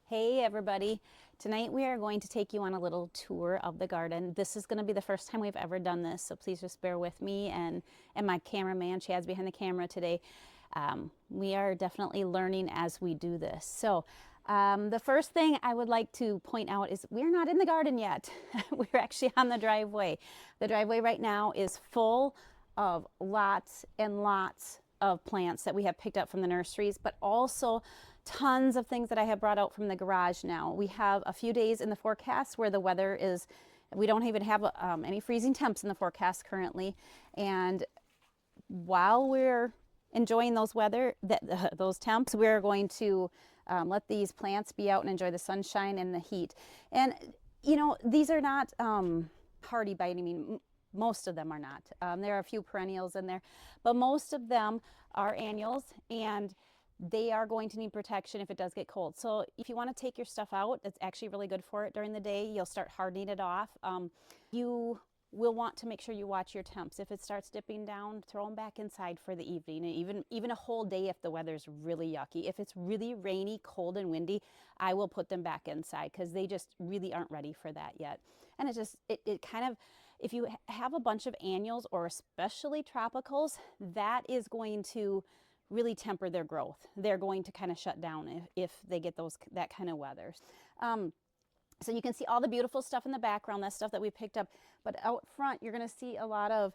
Hey everybody. Tonight we are going to take you on a little tour of the garden. This is going to be the first time we've ever done this, so please just bear with me and my cameraman. Chad's behind the camera today. We are definitely learning as we do this. So the first thing I would like to point out is we're not in the garden yet. We're actually on the driveway. The driveway right now is full of lots and lots of plants that we have picked up from the nurseries, but also tons of things that I have brought out from the garage now. We have a few days in the forecast where the weather is, we don't even have any freezing temps in the forecast currently. And while we're enjoying those those temps, we're going to let these plants be out and enjoy the sunshine and the heat. And you know, these are not hardy by any means. Most of them are not. There are a few perennials in there, but most of them are annuals, and they are going to need protection if it does get cold. So if you want to take your stuff out, it's actually really good for it during the day. You'll start hardening it off. You will want to make sure you watch your temps. If it starts dipping down, throw them back inside for the evening, and even a whole day if the weather's really yucky. If it's really rainy, cold, and windy, I will put them back inside because they just really aren't ready for that yet. And it kind of, if you have a bunch of annuals or especially tropicals, that is going to really temper their growth. They're going to kind of shut down if they get that kind of weather. So you can see all the beautiful stuff in the background, that stuff that we picked up. But out front, you're going to see a lot of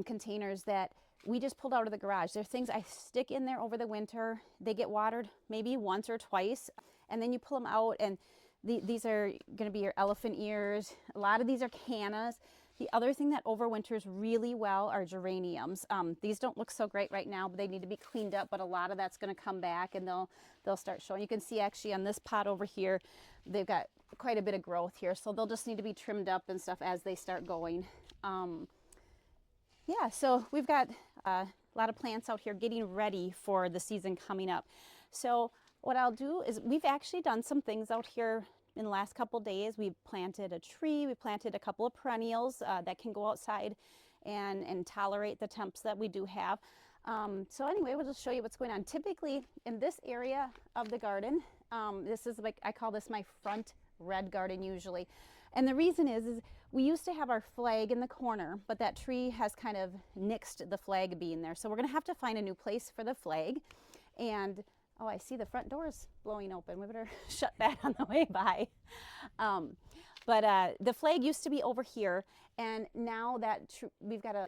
containers that we just pulled out of the garage. They're things I stick in there over the winter. They get watered maybe once or twice, and then you pull them out, and these are going to be your elephant ears. A lot of these are cannas. The other thing that overwinters really well are geraniums. These don't look so great right now, but they need to be cleaned up, but a lot of that's going to come back and they'll start showing. You can see actually on this pot over here, they've got quite a bit of growth here, so they'll just need to be trimmed up and stuff as they start going. Yeah, so we've got a lot of plants out here getting ready for the season coming up. So what I'll do is we've actually done some things out here in the last couple days. We planted a tree, we planted a couple of perennials that can go outside and tolerate the temps that we do have. So anyway, we'll just show you what's going on. Typically in this area of the garden, this is like, I call this my front red garden usually. And the reason is we used to have our flag in the corner, but that tree has kind of nixed the flag being there. So we're gonna have to find a new place for the flag. And oh, I see the front door's blowing open. We better shut that on the way by. But the flag used to be over here, and now that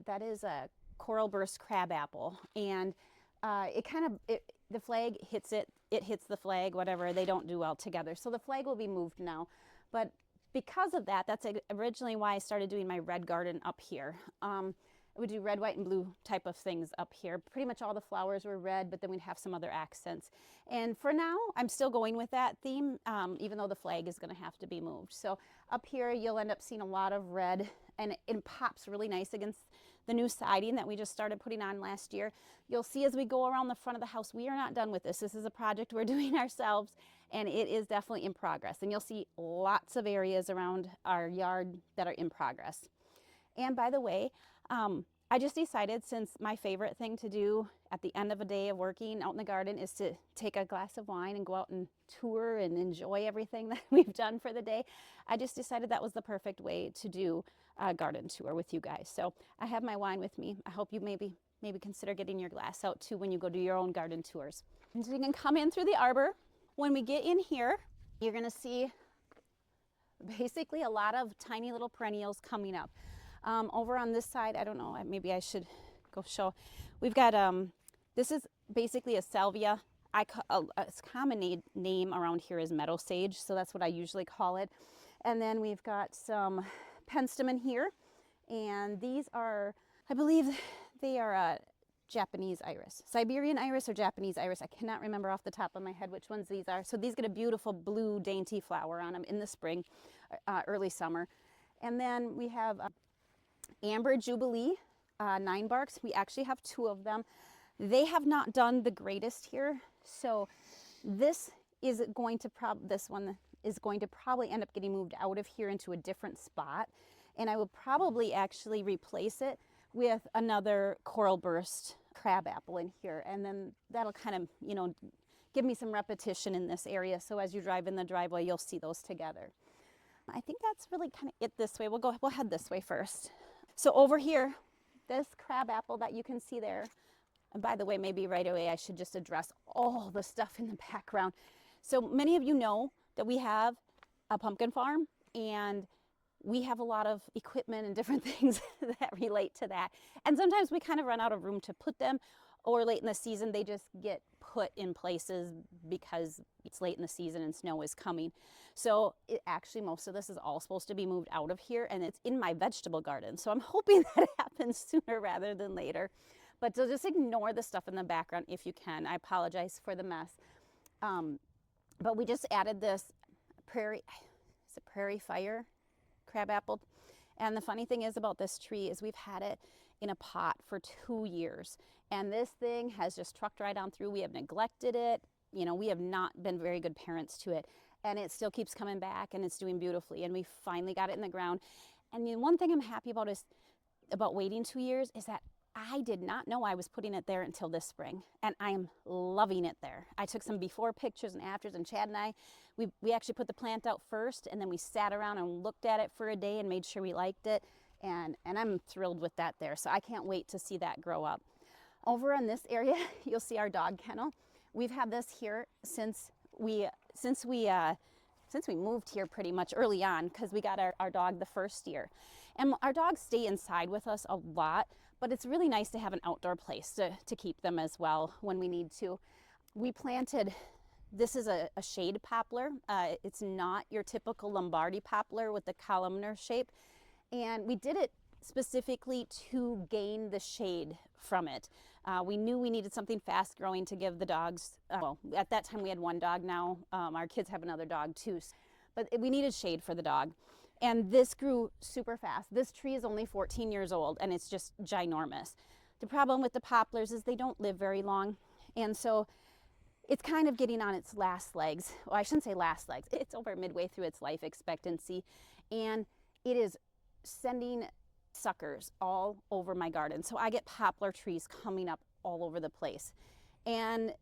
that is a coral burst crabapple, and the flag hits it hits the flag, whatever. They don't do well together. So the flag will be moved now. But because of that, that's originally why I started doing my red garden up here. I would do red, white, and blue type of things up here. Pretty much all the flowers were red, but then we'd have some other accents. And for now, I'm still going with that theme, even though the flag is going to have to be moved. So up here, you'll end up seeing a lot of red, and it pops really nice against the new siding that we just started putting on last year. You'll see as we go around the front of the house, we are not done with this. This is a project we're doing ourselves, and it is definitely in progress. And you'll see lots of areas around our yard that are in progress. And by the way, I just decided, since my favorite thing to do at the end of a day of working out in the garden is to take a glass of wine and go out and tour and enjoy everything that we've done for the day, I just decided that was the perfect way to do a garden tour with you guys. So I have my wine with me. I hope you maybe consider getting your glass out too when you go do your own garden tours. And so you can come in through the arbor. When we get in here, you're going to see basically a lot of tiny little perennials coming up. Over on this side, I don't know, maybe I should go show. We've got, this is basically a salvia. Its common name around here is meadow sage, so that's what I usually call it. And then we've got some penstemon here, and these are, I believe they are Japanese iris. Siberian iris or Japanese iris. I cannot remember off the top of my head which ones these are. So these get a beautiful blue dainty flower on them in the spring, early summer. And then we have Amber Jubilee 9 barks. We actually have 2 of them. They have not done the greatest here, so this one is going to probably end up getting moved out of here into a different spot, and I will probably actually replace it with another coral burst crabapple in here, and then that'll kind of, you know, give me some repetition in this area. So as you drive in the driveway, you'll see those together. I think that's really kind of it this way. We'll head this way first. So over here, this crabapple that you can see there, and by the way, maybe right away I should just address all the stuff in the background. So many of you know that we have a pumpkin farm, and we have a lot of equipment and different things that relate to that. And sometimes we kind of run out of room to put them, or late in the season they just get put in places because it's late in the season and snow is coming. So actually most of this is all supposed to be moved out of here, and it's in my vegetable garden. So I'm hoping that it happens sooner rather than later. But so just ignore the stuff in the background if you can. I apologize for the mess. But we just added this prairie fire crabapple. And the funny thing is about this tree is we've had it in a pot for 2 years. And this thing has just trucked right on through. We have neglected it. You know, we have not been very good parents to it. And it still keeps coming back, and it's doing beautifully. And we finally got it in the ground. And the one thing I'm happy about is about waiting 2 years is that I did not know I was putting it there until this spring, and I am loving it there. I took some before pictures and afters, and Chad and I, we actually put the plant out first, and then we sat around and looked at it for a day and made sure we liked it, and I'm thrilled with that there. So I can't wait to see that grow up. Over in this area, you'll see our dog kennel. We've had this here since we moved here pretty much early on, because we got our dog the first year. And our dogs stay inside with us a lot, but it's really nice to have an outdoor place to keep them as well when we need to. We planted, this is a shade poplar. It's not your typical Lombardy poplar with the columnar shape. And we did it specifically to gain the shade from it. We knew we needed something fast growing to give the dogs, well, at that time we had one dog. Now our kids have another dog too, but we needed shade for the dog. And this grew super fast. This tree is only 14 years old, and it's just ginormous. The problem with the poplars is they don't live very long. And so it's kind of getting on its last legs. Well, I shouldn't say last legs. It's over midway through its life expectancy. And it is sending suckers all over my garden. So I get poplar trees coming up all over the place. And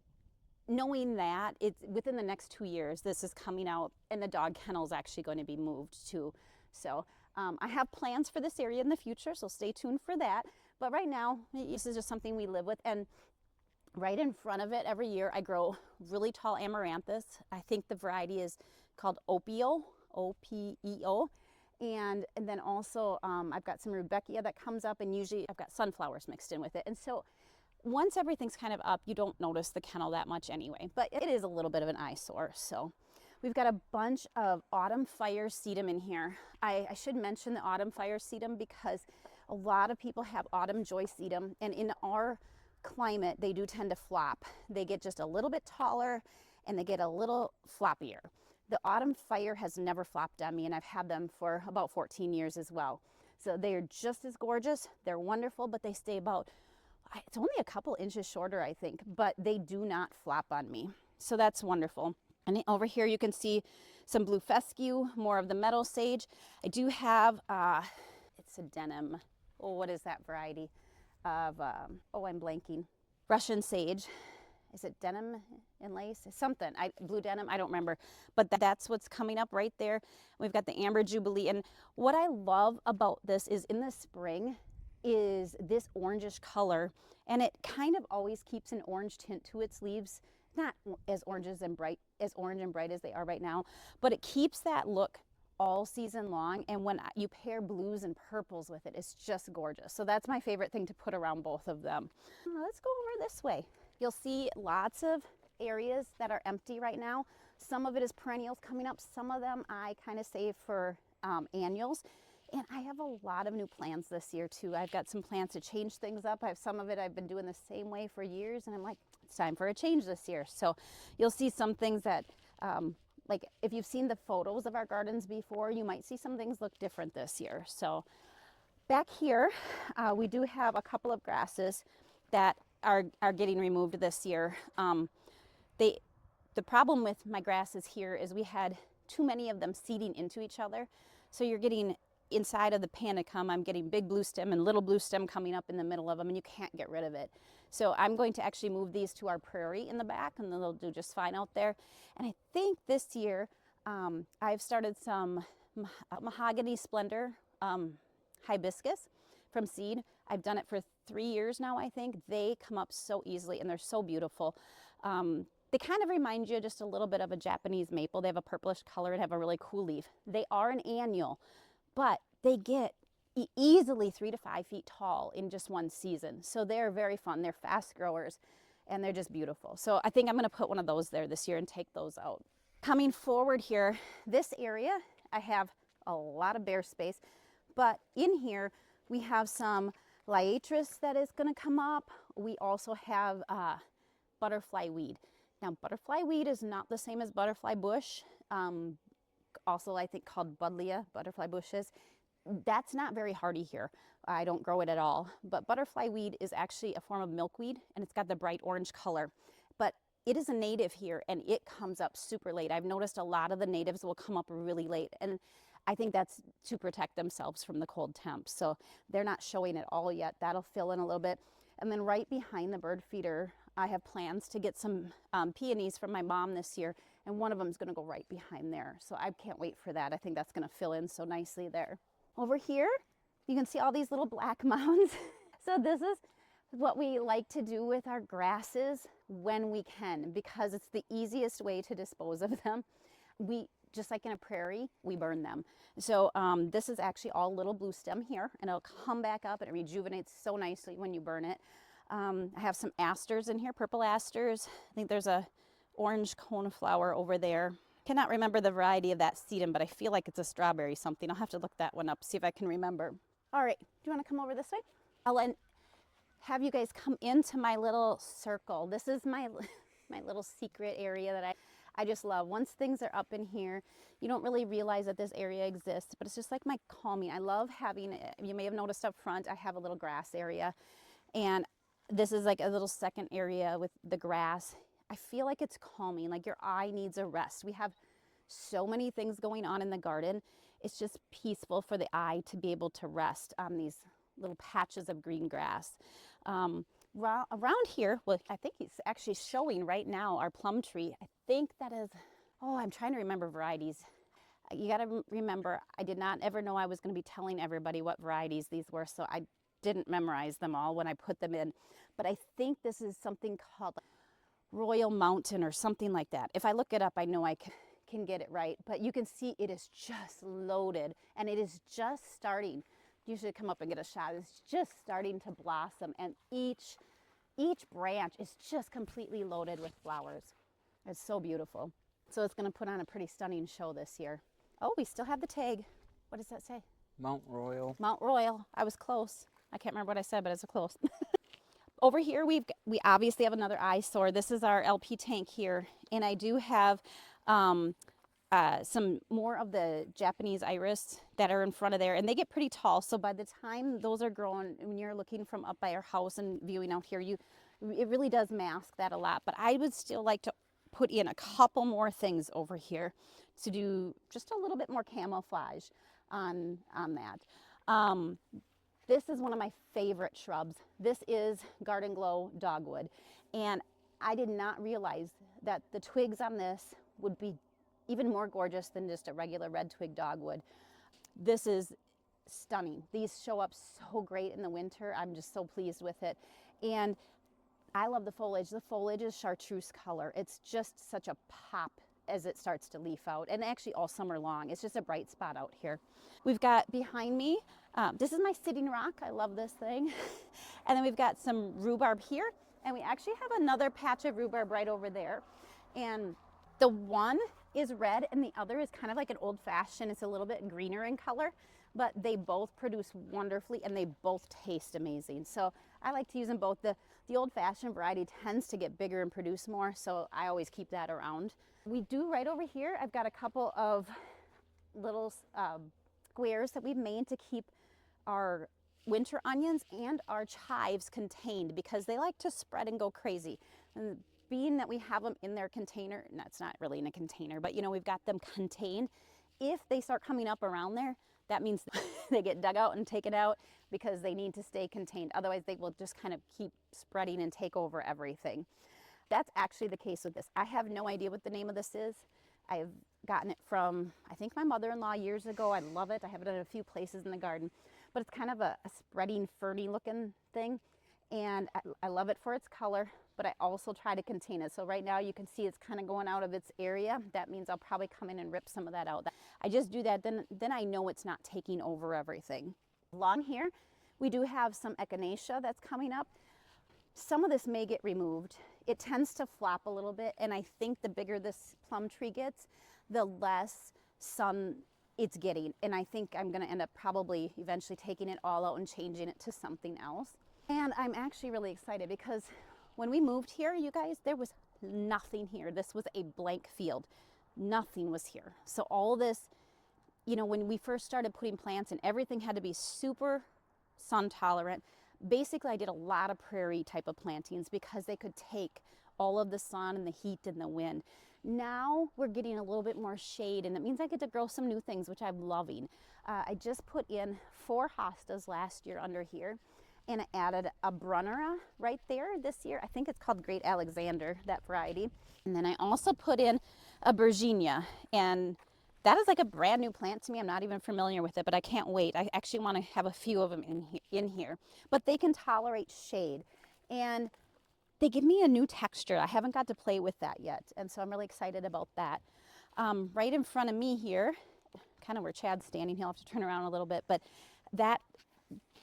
knowing that it's within the next 2 years, this is coming out, and the dog kennel is actually going to be moved too. So I have plans for this area in the future, so stay tuned for that. But right now, this is just something we live with. And right in front of it, every year, I grow really tall amaranthus. I think the variety is called Opio, O-P-E-O. And then also, I've got some Rudbeckia that comes up, and usually I've got sunflowers mixed in with it. And so once everything's kind of up, you don't notice the kennel that much anyway, but it is a little bit of an eyesore. So we've got a bunch of autumn fire sedum in here. I should mention the autumn fire sedum because a lot of people have autumn joy sedum, and in our climate, they do tend to flop. They get just a little bit taller, and they get a little floppier. The autumn fire has never flopped on me, and I've had them for about 14 years as well. So they are just as gorgeous. They're wonderful, but they stay about, it's only a couple inches shorter, I think, but they do not flop on me. So that's wonderful. And over here you can see some blue fescue, more of the meadow sage. I do have, it's a denim. Oh, what is that variety of, I'm blanking. Russian sage. Is it denim and lace? Something, blue denim, I don't remember. But that's what's coming up right there. We've got the Amber Jubilee. And what I love about this is in the spring is this orangish color. And it kind of always keeps an orange tint to its leaves. Not as orange and bright as they are right now, but it keeps that look all season long. And when you pair blues and purples with it, it's just gorgeous. So that's my favorite thing to put around both of them. Let's go over this way. You'll see lots of areas that are empty right now. Some of it is perennials coming up. Some of them I kind of save for annuals. And I have a lot of new plans this year too. I've got some plans to change things up. I have some of it I've been doing the same way for years, and I'm like, it's time for a change this year. So you'll see some things that, like if you've seen the photos of our gardens before, you might see some things look different this year. So back here, we do have a couple of grasses that are getting removed this year. The problem with my grasses here is we had too many of them seeding into each other. So you're getting inside of the panicum, I'm getting big blue stem and little blue stem coming up in the middle of them, and you can't get rid of it. So I'm going to actually move these to our prairie in the back, and then they'll do just fine out there. And I think this year I've started some mahogany splendor hibiscus from seed. I've done it for 3 years now, I think. They come up so easily and they're so beautiful. They kind of remind you just a little bit of a Japanese maple. They have a purplish color and have a really cool leaf. They are an annual, but they get easily 3 to 5 feet tall in just one season. So they're very fun. They're fast growers and they're just beautiful. So I think I'm going to put one of those there this year and take those out. Coming forward here, this area, I have a lot of bare space, but in here we have some liatris that is going to come up. We also have butterfly weed. Now, butterfly weed is not the same as butterfly bush. Also, I think called buddleia, butterfly bushes. That's not very hardy here. I don't grow it at all. But butterfly weed is actually a form of milkweed, and it's got the bright orange color. But it is a native here, and it comes up super late. I've noticed a lot of the natives will come up really late, and I think that's to protect themselves from the cold temps. So they're not showing it all yet. That'll fill in a little bit. And then right behind the bird feeder, I have plans to get some peonies from my mom this year, and one of them is going to go right behind there. So I can't wait for that. I think that's going to fill in so nicely there. Over here, you can see all these little black mounds. So this is what we like to do with our grasses when we can, because it's the easiest way to dispose of them. We, just like in a prairie, we burn them. So this is actually all little blue stem here, and it'll come back up and it rejuvenates so nicely when you burn it. I have some asters in here, purple asters. I think there's a orange coneflower over there. Cannot remember the variety of that sedum, but I feel like it's a strawberry something. I'll have to look that one up, see if I can remember. All right, do you want to come over this way? I'll have you guys come into my little circle. This is my little secret area that I just love. Once things are up in here, you don't really realize that this area exists, but it's just like my calming. I love having, you may have noticed up front, I have a little grass area, and this is like a little second area with the grass. I feel like it's calming, like your eye needs a rest. We have so many things going on in the garden. It's just peaceful for the eye to be able to rest on these little patches of green grass. Around here, well, I think he's actually showing right now our plum tree. I think that is, oh, I'm trying to remember varieties. You got to remember, I did not ever know I was going to be telling everybody what varieties these were, so I didn't memorize them all when I put them in. But I think this is something called Royal Mountain or something like that. If I look it up, I know I can get it right. But you can see it is just loaded, and it is just starting. You should come up and get a shot. It's just starting to blossom, and each branch is just completely loaded with flowers. It's so beautiful. So it's going to put on a pretty stunning show this year. Oh, we still have the tag. What does that say? Mount Royal. Mount Royal. I was close. I can't remember what I said, but it's close. Over here, we obviously have another eyesore. This is our LP tank here, and I do have some more of the Japanese iris that are in front of there, and they get pretty tall. So by the time those are grown, when you're looking from up by our house and viewing out here, it really does mask that a lot. But I would still like to put in a couple more things over here to do just a little bit more camouflage on that. This is one of my favorite shrubs. This is Garden Glow dogwood, and I did not realize that the twigs on this would be even more gorgeous than just a regular red twig dogwood. This is stunning. These show up so great in the winter. I'm just so pleased with it. And I love the foliage. The foliage is chartreuse color. It's just such a pop as it starts to leaf out, and actually all summer long. It's just a bright spot out here. We've got behind me, this is my sitting rock. I love this thing. And then we've got some rhubarb here, and we actually have another patch of rhubarb right over there. And the one is red and the other is kind of like an old fashioned. It's a little bit greener in color, but they both produce wonderfully and they both taste amazing. So I like to use them both. The old fashioned variety tends to get bigger and produce more, so I always keep that around. We do right over here, I've got a couple of little squares that we've made to keep our winter onions and our chives contained, because they like to spread and go crazy. And being that we have them in their container, and that's not really in a container, but you know, we've got them contained. If they start coming up around there, that means they get dug out and taken out because they need to stay contained. Otherwise, they will just kind of keep spreading and take over everything. That's actually the case with this. I have no idea what the name of this is. I've gotten it from, I think, my mother-in-law years ago. I love it. I have it in a few places in the garden, but it's kind of a spreading, ferny looking thing. And I love it for its color, but I also try to contain it. So right now you can see it's kind of going out of its area. That means I'll probably come in and rip some of that out. I just do that, then I know it's not taking over everything. Along here, we do have some echinacea that's coming up. Some of this may get removed. It tends to flop a little bit, and I think the bigger this plum tree gets, the less sun it's getting. And I think I'm gonna end up probably eventually taking it all out and changing it to something else. And I'm actually really excited because when we moved here, you guys, there was nothing here. This was a blank field. Nothing was here. So all this, you know, when we first started putting plants in, everything had to be super sun tolerant. Basically, I did a lot of prairie type of plantings because they could take all of the sun and the heat and the wind. Now we're getting a little bit more shade, and it means I get to grow some new things, which I'm loving. I just put in 4 hostas last year under here, and I added a Brunnera right there this year. I think it's called Great Alexander, that variety. And then I also put in a Virginia, and that is like a brand new plant to me. I'm not even familiar with it, but I can't wait. I actually want to have a few of them in here. But they can tolerate shade, and they give me a new texture. I haven't got to play with that yet, and so I'm really excited about that. Right in front of me here, kind of where Chad's standing, he'll have to turn around a little bit, but that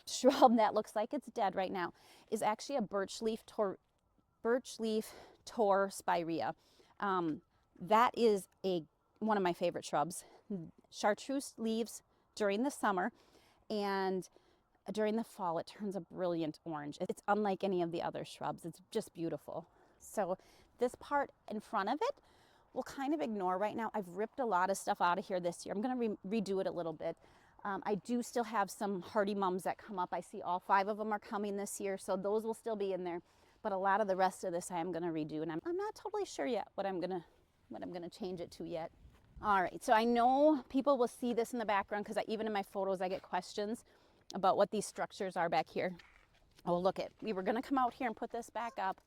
shrub that looks like it's dead right now is actually a birch leaf tor spirea. That is one of my favorite shrubs. Chartreuse leaves during the summer, and during the fall it turns a brilliant orange. It's unlike any of the other shrubs. It's just beautiful. So this part in front of it we'll kind of ignore right now. I've ripped a lot of stuff out of here this year. I'm going to redo it a little bit. I do still have some hardy mums that come up. I see all 5 of them are coming this year, so those will still be in there. But a lot of the rest of this I am going to redo, and I'm not totally sure yet what I'm gonna change it to yet. All right, so I know people will see this in the background because even in my photos I get questions about what these structures are back here. Oh, look it. We were going to come out here and put this back up.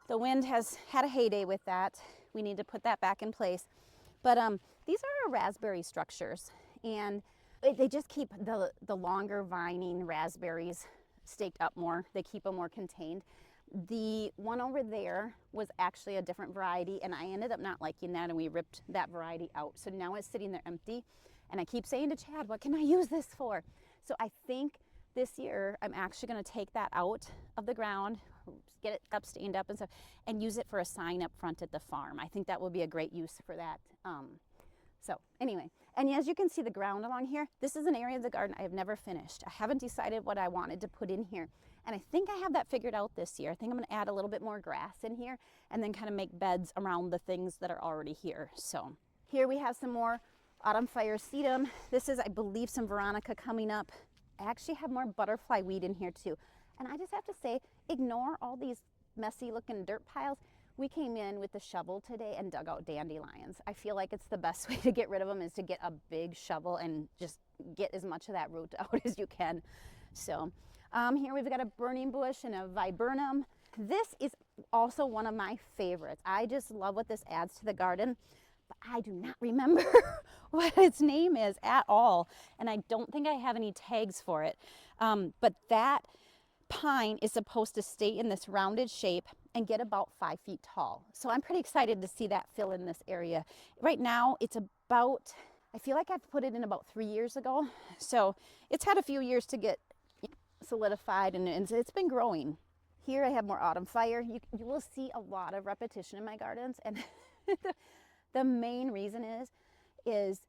The wind has had a heyday with that. We need to put that back in place. But these are our raspberry structures, and they just keep the longer vining raspberries staked up more. They keep them more contained. The one over there was actually a different variety, and I ended up not liking that, and we ripped that variety out. So now it's sitting there empty, and I keep saying to Chad, what can I use this for? So I think this year I'm actually going to take that out of the ground, get it up, stained up and stuff, and use it for a sign up front at the farm. I think that will be a great use for that. So anyway, and as you can see the ground along here, this is an area of the garden I have never finished. I haven't decided what I wanted to put in here, and I think I have that figured out this year. I think I'm going to add a little bit more grass in here and then kind of make beds around the things that are already here. So here we have some more autumn fire sedum. This is, I believe, some veronica coming up. I actually have more butterfly weed in here too. And I just have to say, ignore all these messy looking dirt piles. We came in with the shovel today and dug out dandelions. I feel like it's the best way to get rid of them is to get a big shovel and just get as much of that root out as you can. So here we've got a burning bush and a viburnum. This is also one of my favorites. I just love what this adds to the garden, but I do not remember what its name is at all. And I don't think I have any tags for it. But that pine is supposed to stay in this rounded shape and get about 5 feet tall. So I'm pretty excited to see that fill in this area. Right now it's about, I feel like I've put it in about 3 years ago. So it's had a few years to get solidified, and it's been growing. Here I have more autumn fire. You will see a lot of repetition in my gardens, and the main reason is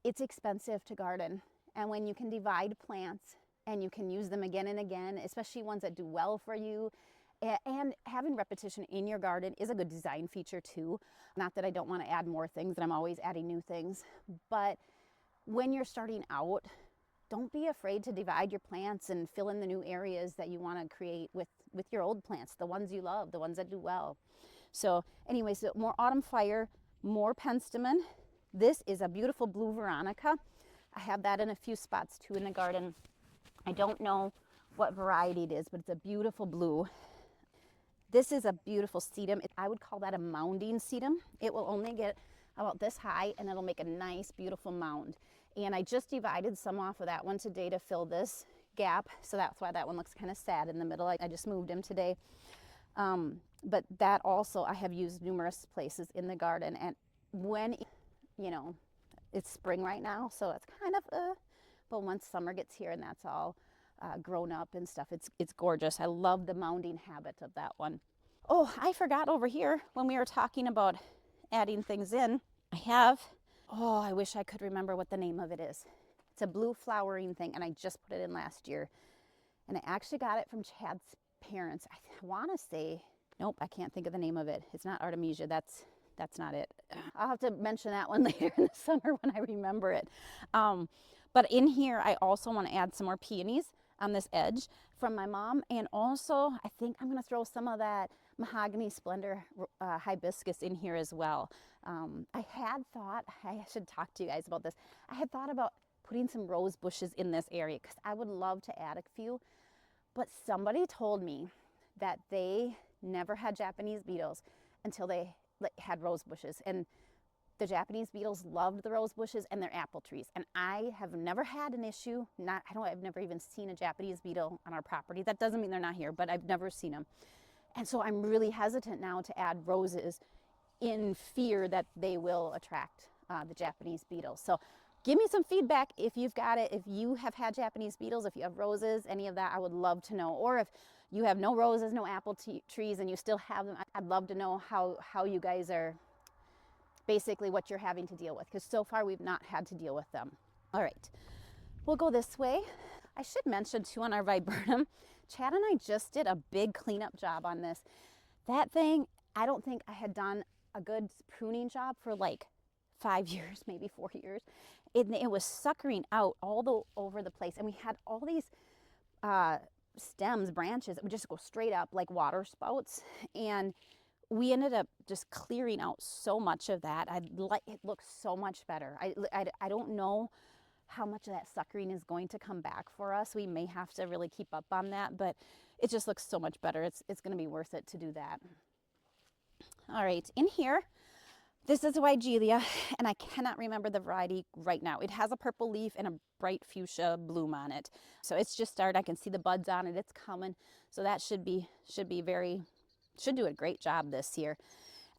it's expensive to garden. And when you can divide plants and you can use them again and again, especially ones that do well for you, and having repetition in your garden is a good design feature too. Not that I don't want to add more things, and I'm always adding new things, but when you're starting out, don't be afraid to divide your plants and fill in the new areas that you want to create with your old plants, the ones you love, the ones that do well. So anyways, more autumn fire, more penstemon. This is a beautiful blue veronica. I have that in a few spots too in the garden. I don't know what variety it is, but it's a beautiful blue. This is a beautiful sedum. I would call that a mounding sedum. It will only get about this high and it'll make a nice, beautiful mound. And I just divided some off of that one today to fill this gap. So that's why that one looks kind of sad in the middle. I just moved him today. But that also I have used numerous places in the garden. And when, you know, it's spring right now, so it's kind of, but once summer gets here and that's all grown up and stuff, it's gorgeous. I love the mounding habit of that one. Oh, I forgot over here when we were talking about adding things in, I have, oh, I wish I could remember what the name of it is. It's a blue flowering thing, and I just put it in last year. And I actually got it from Chad's parents. I want to say, nope, I can't think of the name of it. It's not Artemisia. That's not it. I'll have to mention that one later in the summer when I remember it. But in here, I also want to add some more peonies on this edge from my mom. And also, I think I'm going to throw some of that mahogany splendor hibiscus in here as well. I had thought, I should talk to you guys about this. I had thought about putting some rose bushes in this area because I would love to add a few. But somebody told me that they never had Japanese beetles until they had rose bushes. And the Japanese beetles loved the rose bushes and their apple trees. And I have never had an issue. I've never even seen a Japanese beetle on our property. That doesn't mean they're not here, but I've never seen them. And so I'm really hesitant now to add roses in fear that they will attract the Japanese beetles. So give me some feedback if you've got it, if you have had Japanese beetles, if you have roses, any of that, I would love to know. Or if you have no roses, no apple trees, and you still have them, I'd love to know how you guys are, basically what you're having to deal with, because so far we've not had to deal with them. All right, we'll go this way. I should mention too on our viburnum, Chad and I just did a big cleanup job on this. That thing, I don't think I had done a good pruning job for like 5 years, maybe 4 years. It was suckering out all over the place, and we had all these stems, branches that would just go straight up like water spouts, and we ended up just clearing out so much of that. It looks so much better. I don't know how much of that suckering is going to come back for us. We may have to really keep up on that, but it just looks so much better. It's going to be worth it to do that. All right, in here, this is a Weigelia, and I cannot remember the variety right now. It has a purple leaf and a bright fuchsia bloom on it. So it's just started. I can see the buds on it. It's coming. So that should do a great job this year.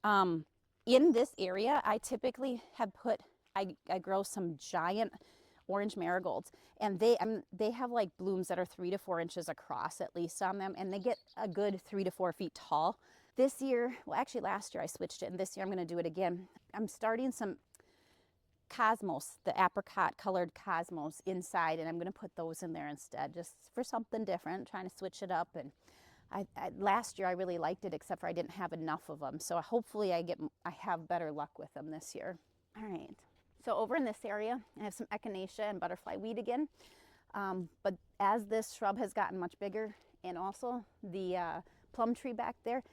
In this area, I typically have I grow some giant orange marigolds, and they have like blooms that are 3 to 4 inches across at least on them, and they get a good 3 to 4 feet tall. This year, well actually last year I switched it, and this year I'm going to do it again. I'm starting some cosmos, the apricot colored cosmos inside, and I'm going to put those in there instead, just for something different, trying to switch it up. And last year I really liked it, except for I didn't have enough of them. So hopefully I have better luck with them this year. All right. So over in this area, I have some echinacea and butterfly weed again. But as this shrub has gotten much bigger, and also the plum tree back there,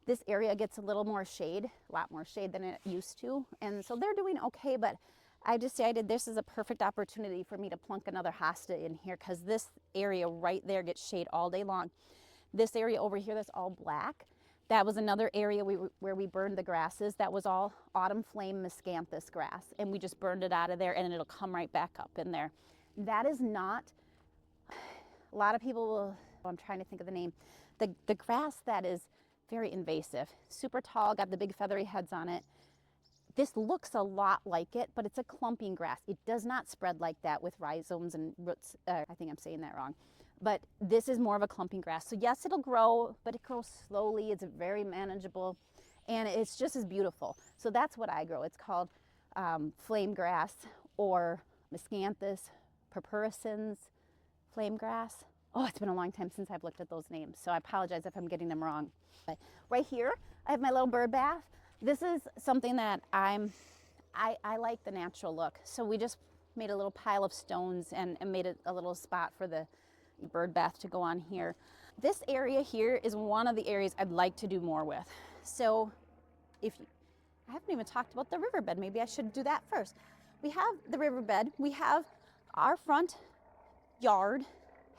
this area gets a little more shade, a lot more shade than it used to. And so they're doing okay, but I decided this is a perfect opportunity for me to plunk another hosta in here, because this area right there gets shade all day long. This area over here that's all black, that was another area where we burned the grasses. That was all autumn flame miscanthus grass, and we just burned it out of there, and it'll come right back up in there. That is not, a lot of people will, I'm trying to think of the name, the grass that is very invasive, super tall, got the big feathery heads on it. This looks a lot like it, but it's a clumping grass. It does not spread like that with rhizomes and roots. I think I'm saying that wrong. But this is more of a clumping grass. So yes, it'll grow, but it grows slowly. It's very manageable, and it's just as beautiful. So that's what I grow. It's called flame grass, or miscanthus purpurissens flame grass. Oh, it's been a long time since I've looked at those names, so I apologize if I'm getting them wrong. But right here, I have my little bird bath. This is something that I like the natural look. So we just made a little pile of stones and made it a little spot for the bird bath to go on here. This area here is one of the areas I'd like to do more with. So I haven't even talked about the riverbed. Maybe I should do that first. We have the riverbed. We have Our front yard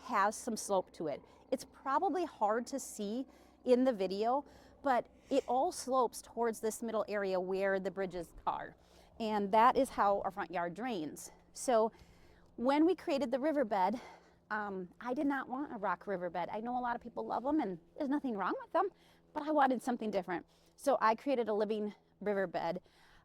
has some slope to it. It's probably hard to see in the video, but it all slopes towards this middle area where the bridges are. And that is how our front yard drains. So when we created the riverbed, I did not want a rock riverbed. I know a lot of people love them and there's nothing wrong with them, but I wanted something different. So I created a living riverbed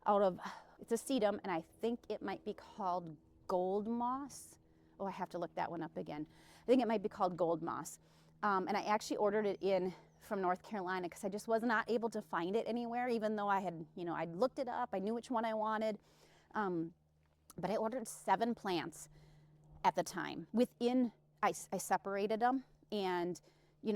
out of, it's a sedum, and I think it might be called gold moss. Oh, I have to look that one up again. I think it might be called gold moss. And I actually ordered it in from North Carolina because I just was not able to find it anywhere, even though I had, I'd looked it up. I knew which one I wanted. But I ordered 7 plants at the time. I separated them and,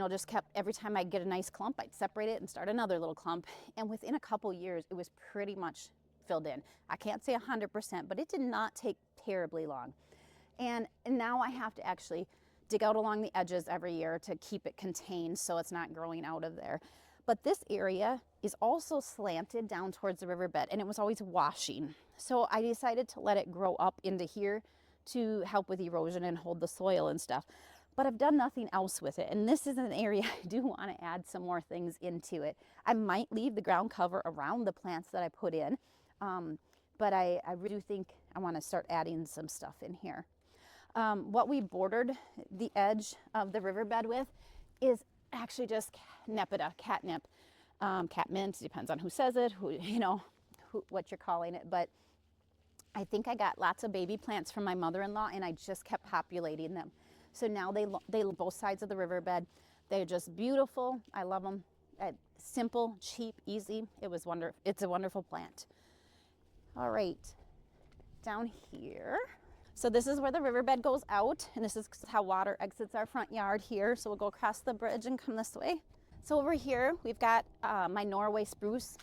just kept, every time I'd get a nice clump, I'd separate it and start another little clump. And within a couple years, it was pretty much filled in. I can't say 100%, but it did not take terribly long. And now I have to actually dig out along the edges every year to keep it contained so it's not growing out of there. But this area is also slanted down towards the riverbed, and it was always washing. So I decided to let it grow up into here to help with erosion and hold the soil and stuff. But I've done nothing else with it. And this is an area I do want to add some more things into it. I might leave the ground cover around the plants that I put in, but I really do think I want to start adding some stuff in here. What we bordered the edge of the riverbed with is actually just nepeta, catnip, catmint, depends on who says it, what you're calling it. But I think I got lots of baby plants from my mother-in-law, and I just kept populating them. So now they both sides of the riverbed. They're just beautiful. I love them. Simple, cheap, easy. It's a wonderful plant. All right, down here. So this is where the riverbed goes out, and this is how water exits our front yard here. So we'll go across the bridge and come this way. So over here, we've got my Norway spruce.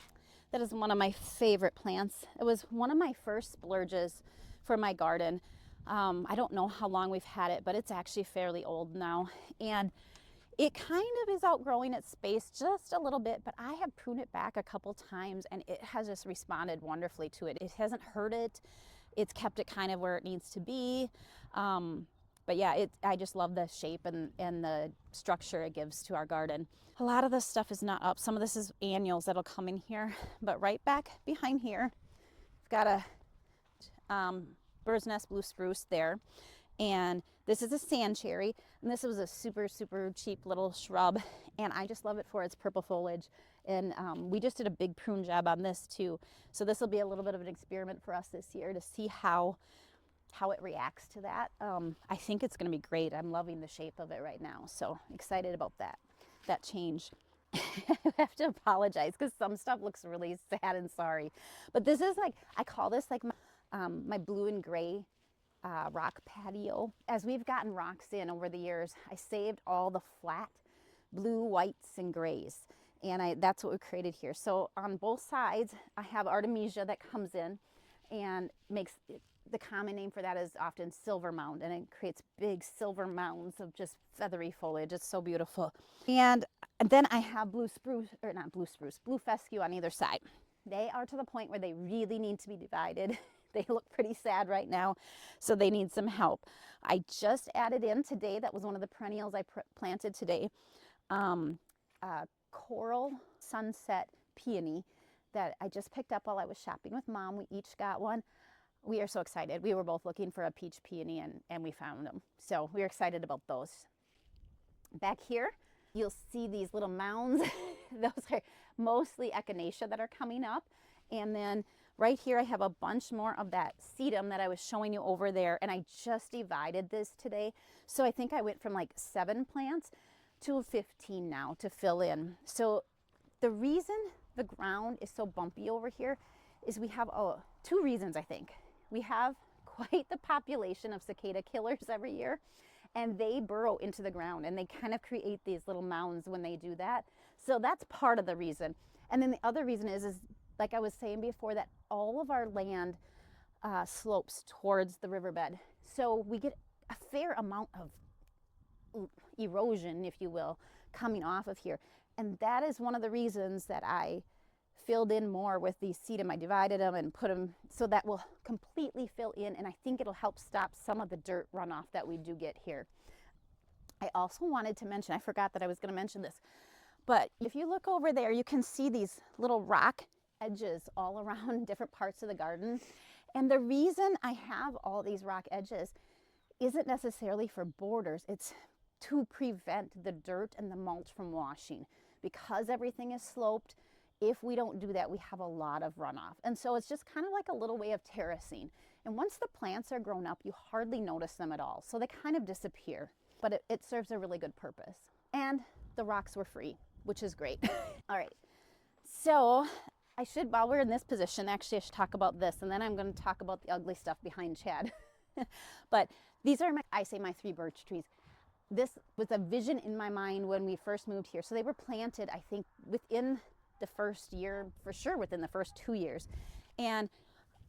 That is one of my favorite plants. It was one of my first splurges for my garden. I don't know how long we've had it, but it's actually fairly old now. And it kind of is outgrowing its space just a little bit, but I have pruned it back a couple times and it has just responded wonderfully to it. It hasn't hurt it. It's kept it kind of where it needs to be. But yeah, I just love the shape and the structure it gives to our garden. A lot of this stuff is not up. Some of this is annuals that'll come in here, but right back behind here, we've got a bird's nest blue spruce there. And this is a sand cherry, and this was a super, super cheap little shrub, and I just love it for its purple foliage. And we just did a big prune job on this too. So this will be a little bit of an experiment for us this year to see how it reacts to that. I think it's gonna be great. I'm loving the shape of it right now. So excited about that change. I have to apologize because some stuff looks really sad and sorry. But this is I call this my blue and gray rock patio. As we've gotten rocks in over the years, I saved all the flat blue, whites, and grays. And that's what we created here. So on both sides, I have Artemisia that comes in and makes, the common name for that is often silver mound, and it creates big silver mounds of just feathery foliage. It's so beautiful. And then I have blue fescue on either side. They are to the point where they really need to be divided. They look pretty sad right now, so they need some help. I just added in today, that was one of the perennials I planted today, coral sunset peony that I just picked up while I was shopping with Mom. We each got one. We are so excited. We were both looking for a peach peony and we found them. So we're excited about those. Back here, you'll see these little mounds. Those are mostly echinacea that are coming up. And then right here, I have a bunch more of that sedum that I was showing you over there. And I just divided this today. So I think I went from 7 plants to 15 now to fill in. So the reason the ground is so bumpy over here is we have 2 reasons, I think. We have quite the population of cicada killers every year, and they burrow into the ground and they kind of create these little mounds when they do that. So that's part of the reason. And then the other reason is like I was saying before, that all of our land slopes towards the riverbed. So we get a fair amount of erosion, if you will, coming off of here. And that is one of the reasons that I filled in more with these sedum. I divided them and put them so that will completely fill in, and I think it'll help stop some of the dirt runoff that we do get here. I also wanted to mention, I forgot that I was going to mention this, but if you look over there, you can see these little rock edges all around different parts of the garden. And the reason I have all these rock edges isn't necessarily for borders. It's to prevent the dirt and the mulch from washing. Because everything is sloped, if we don't do that, we have a lot of runoff. And so it's just kind of like a little way of terracing. And once the plants are grown up, you hardly notice them at all. So they kind of disappear, but it serves a really good purpose. And the rocks were free, which is great. All right, so while we're in this position, actually I should talk about this, and then I'm going to talk about the ugly stuff behind Chad. But these are my 3 birch trees. This was a vision in my mind when we first moved here. So they were planted, I think, within the first year, for sure within the first 2 years. And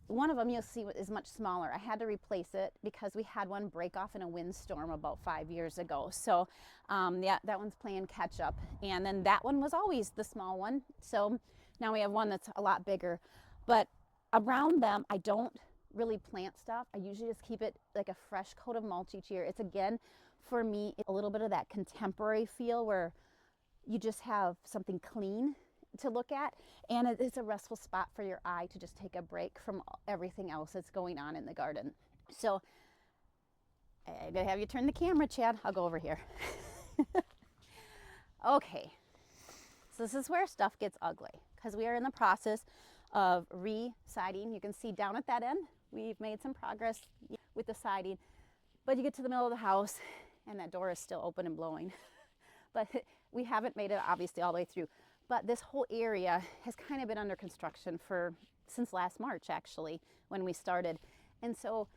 one of them you'll see is much smaller. I had to replace it because we had one break off in a windstorm about 5 years ago. So yeah, that one's playing catch up. And then that one was always the small one. So now we have one that's a lot bigger. But around them, I don't really plant stuff. I usually just keep it like a fresh coat of mulch each year. It's, again, for me, a little bit of that contemporary feel where you just have something clean to look at, and it is a restful spot for your eye to just take a break from everything else that's going on in the garden. So I'm gonna have you turn the camera, Chad. I'll go over here. Okay, so this is where stuff gets ugly because we are in the process of re-siding. You can see down at that end, we've made some progress with the siding, but you get to the middle of the house and that door is still open and blowing. But we haven't made it obviously all the way through. But this whole area has kind of been under construction since last March, actually, when we started. And so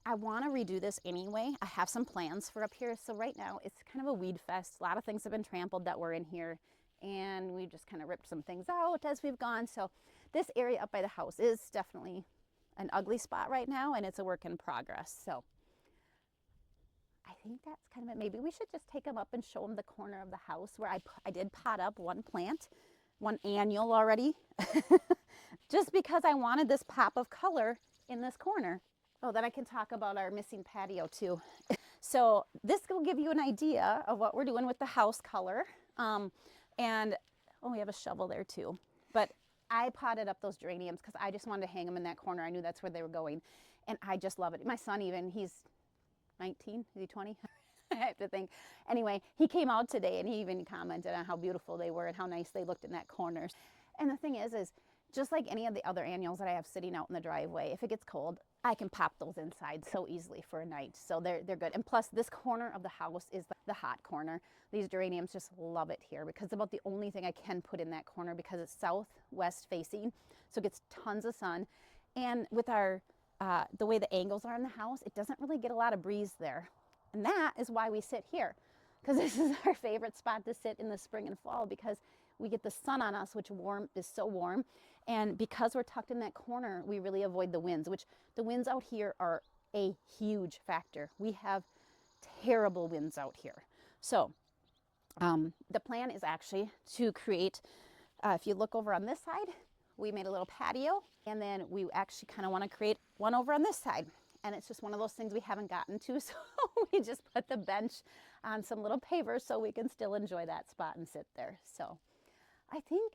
I want to redo this anyway. I have some plans for up here. So right now it's kind of a weed fest. A lot of things have been trampled that were in here, and we've just kind of ripped some things out as we've gone. So this area up by the house is definitely an ugly spot right now, and it's a work in progress. So I think that's kind of it. Maybe we should just take them up and show them the corner of the house where I did pot up one plant, one annual already, just because I wanted this pop of color in this corner. Oh, then I can talk about our missing patio too. So this will give you an idea of what we're doing with the house color. And oh, we have a shovel there too. But I potted up those geraniums because I just wanted to hang them in that corner. I knew that's where they were going. And I just love it. My son even, he's 19, is he 20? I have to think. Anyway, he came out today and he even commented on how beautiful they were and how nice they looked in that corner. And the thing is just like any of the other annuals that I have sitting out in the driveway, if it gets cold, I can pop those inside so easily for a night. So they're good. And plus this corner of the house is the hot corner. These geraniums just love it here because it's about the only thing I can put in that corner because it's southwest facing. So it gets tons of sun. And with our the way the angles are in the house, it doesn't really get a lot of breeze there. And that is why we sit here, because this is our favorite spot to sit in the spring and fall because we get the sun on us, which is so warm. And because we're tucked in that corner, we really avoid the winds, which the winds out here are a huge factor. We have terrible winds out here. So the plan is actually to create, if you look over on this side, we made a little patio, and then we actually kind of want to create one over on this side. And it's just one of those things we haven't gotten to, so we just put the bench on some little pavers so we can still enjoy that spot and sit there. So I think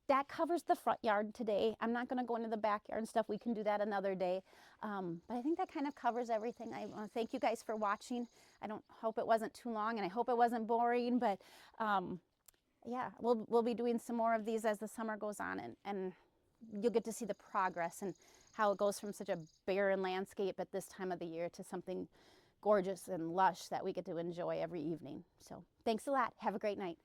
that covers the front yard today. I'm not going to go into the backyard and stuff. We can do that another day. But I think that kind of covers everything. I want to thank you guys for watching. I hope it wasn't too long, and I hope it wasn't boring, but yeah, we'll be doing some more of these as the summer goes on, and you'll get to see the progress and how it goes from such a barren landscape at this time of the year to something gorgeous and lush that we get to enjoy every evening. So thanks a lot. Have a great night.